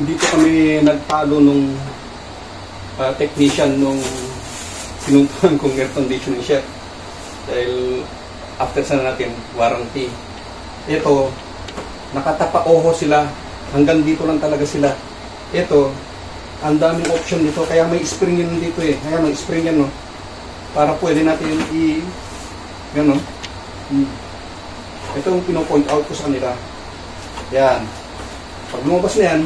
dito kami nagpalo nung technician nung pinuntahan kong air conditioning chef. Dahil after sa natin, warranty. Ito, nakatapa-oho sila. Hanggang dito lang talaga sila. Ito, ang daming option dito. Kaya may spring yun dito eh. Kaya may spring yan, no? Para pwede natin yan, no? Ito yung pino-point out ko sa kanila. Yan. Pag lumabas na yan,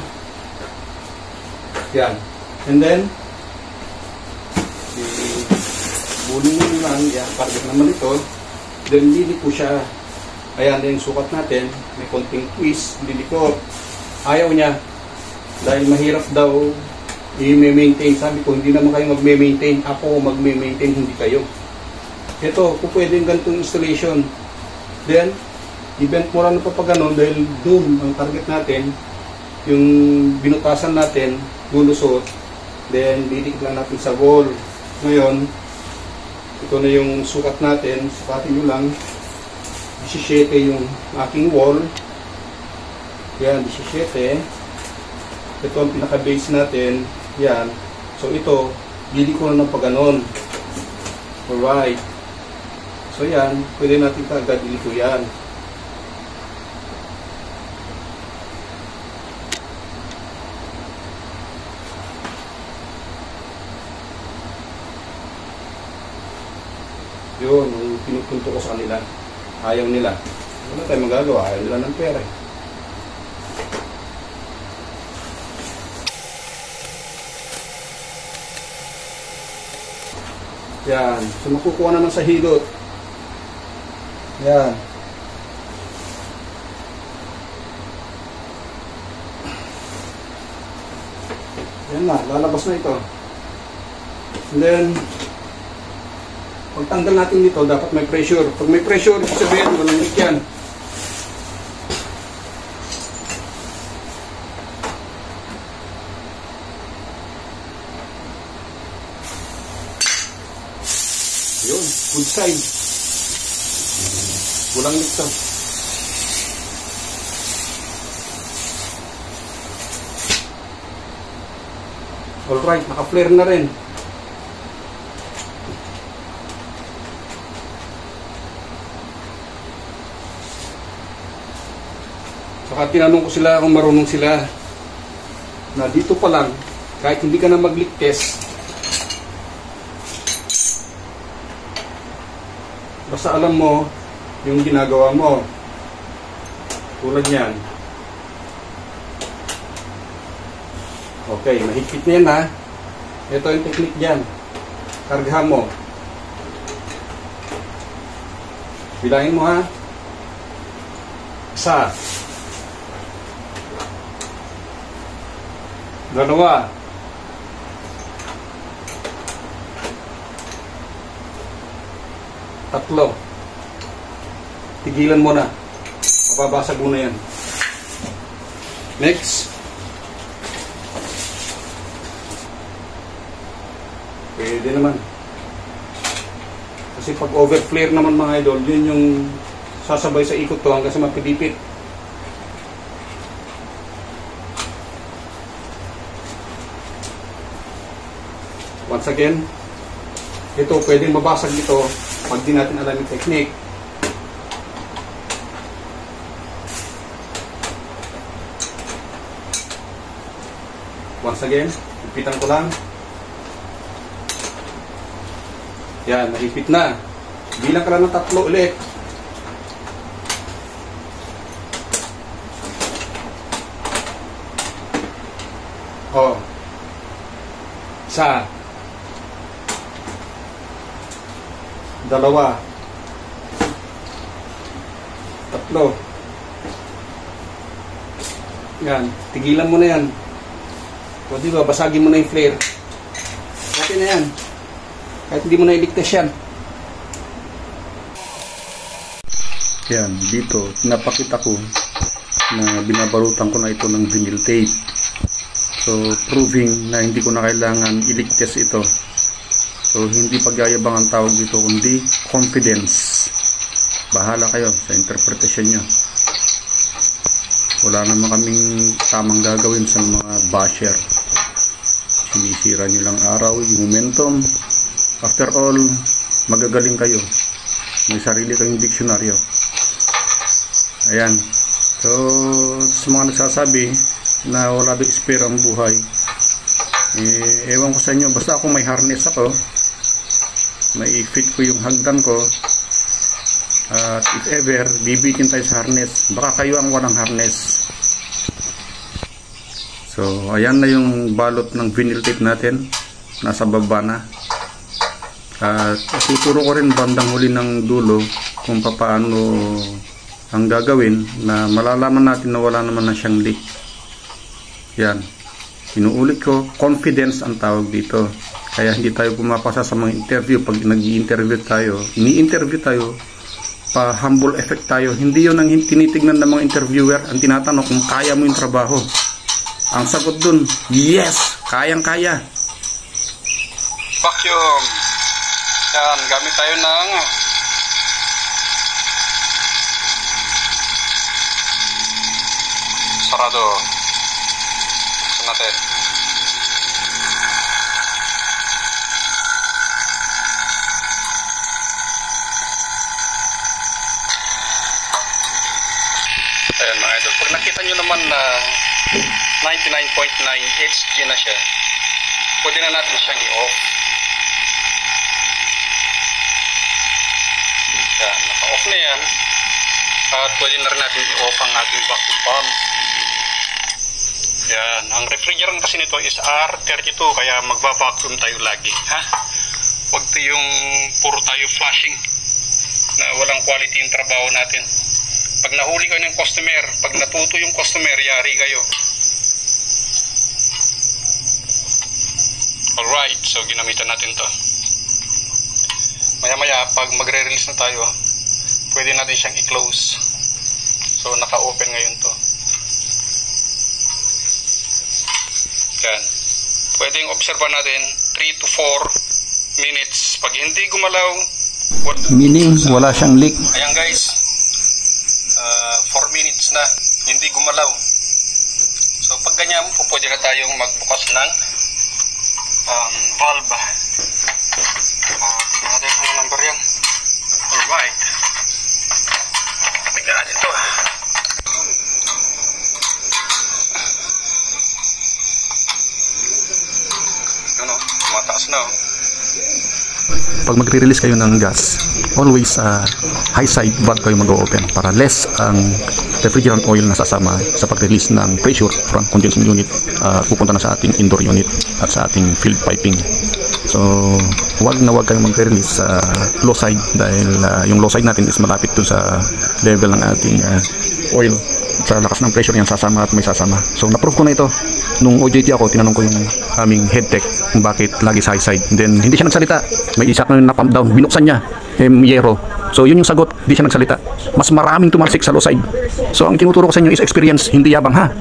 yan. And then, bulungan lang, yan, target naman ito. Then, liliko siya. Ayan, yung sukat natin. May konting twist, liliko. Ayaw niya. Dahil mahirap daw i-maintain. Sabi ko, hindi naman kayo mag-maintain. Ako mag-maintain, hindi kayo. Ito, kung pwede yung ganitong installation. Then, i-bent mo lang pa ganon dahil doon ang target natin. Yung binutasan natin, lulusot. Then, didikit lang natin sa wall. Ngayon, ito na yung sukat natin. Sukatin nyo lang. 17 yung aking wall. Yan, 17. Ito ang pinaka-base natin. Yan. So, ito, dili ko na ng pag-ganon. Alright. So, yan. Pwede natin agad dito yan. Yun, yung pinupunto ko sa kanila. Ayaw nila. Wala tayong magagawa. Ayaw nila ng pera. Yan. So, makukuha naman sa hilot. Yan. Yan na. Lalabas na ito. And then, pagtanggal natin dito, dapat may pressure. Pag may pressure, ibig sabihin, walang leak yan. Yun, good side. Walang leak to. Alright, naka-flare na rin. Saka tinanong ko sila kung marunong sila na dito pa lang, kahit hindi ka na mag-leak test, basta alam mo yung ginagawa mo. Tulad yan. Okay, mahigpit na yan ha. Ito yung technique dyan. Kargahan mo. Bilangin mo ha. Isa. Dalawa. Tatlo. Tigilan mo na. Mababasag mo na yan. Next. Pwede naman. Kasi pag overflare naman mga idol, yun yung sasabay sa ikot to hanggang sa mapilipit. Once again, ito pwedeng mabasag dito pag di natin alam yung technique. Once again, ipitan ko lang. Yan, nahipit na. Bilang ka lang ng 3 ulit. Oh. Isa. Dalawa. Tatlo. Yan. Tigilan mo na yan. O diba, basagin mo na yung flare. Okay na yan. Kahit hindi mo na iligtas yan. Yan. Dito, napakita ko na binabarutan ko na ito ng vinyl tape. So, proving na hindi ko na kailangan iligtas ito. So, hindi pagyayabang ang tawag dito, kundi confidence. Bahala kayo sa interpretation nyo. Wala naman kaming tamang gagawin sa mga basher. Sinisira nyo lang araw, yung momentum. After all, magagaling kayo. May sarili kayong diksyonaryo. Ayan. So, sa mga nagsasabi na wala doon spare ang buhay, ewan ko sa inyo, basta ako may harness ako, may fit ko yung hagdan ko, at if ever bibitin tayo sa harness, baka kayo ang walang harness. So ayan na yung balot ng vinyl tape natin, nasa baba na. At tuturo ko rin bandang huli ng dulo kung paano ang gagawin na malalaman natin na wala naman na siyang leak. Yan, inuulit ko, confidence ang tawag dito. Kaya hindi tayo pumapasa sa mga interview. Pag nag-i-interview tayo, ini-interview tayo, pa humble effect tayo. Hindi yun ang tinitignan ng mga interviewer. Ang tinatanong kung kaya mo yung trabaho. Ang sagot dun, yes! Kayang-kaya. Vacuum. Yan, gamit tayo ng sarado. Buksan natin. Ayan mga idol, pag nakita nyo naman na 99.9 HG na siya, pwede na natin siyang i-off. Yan, naka-off na yan. At pwede na rin natin i-off ang ating vacuum pump. Yan, ang refrigerant kasi nito is R32, kaya magba-vacuum tayo lagi. Ha? Huwag yung puro tayo flashing na walang quality yung trabaho natin. Pag nahuli kayo ng customer, pag natuto yung customer, yari kayo. Alright, so ginamitan natin to. Maya maya, pag magre-release na tayo, pwede natin siyang i-close. So naka-open ngayon to. Yan. Pwedeng observa natin 3 to 4 minutes. Pag hindi gumalaw, meaning wala siyang leak. Ayan guys, 4 minutes na, hindi gumalaw. So pag ganyan, pwede na tayong magbukas ng valve. Tingnan natin kung number yan. Alright, tingnan natin ito. Ano, mataas na. Pag magre-release kayo ng gas, always high side valve kayo mag-open para less ang refrigerant oil na sasama sa pag-release ng pressure from condensing unit pupunta na sa ating indoor unit at sa ating field piping. So wag na wag kayong mag-release sa low side dahil yung low side natin is malapit dun sa level ng ating oil. Sa lakas ng pressure yan sasama at may sasama. So na-prove ko na ito. Nung OJT ako, tinanong ko yung aming head tech kung bakit lagi sa high side. Then hindi siya nagsalita. May isa na pump down. Binuksan niya. Yero. So yun yung sagot. Hindi siya nagsalita. Mas maraming tumalsik sa low side. So ang tinuturo ko sa inyo is experience, hindi yabang ha.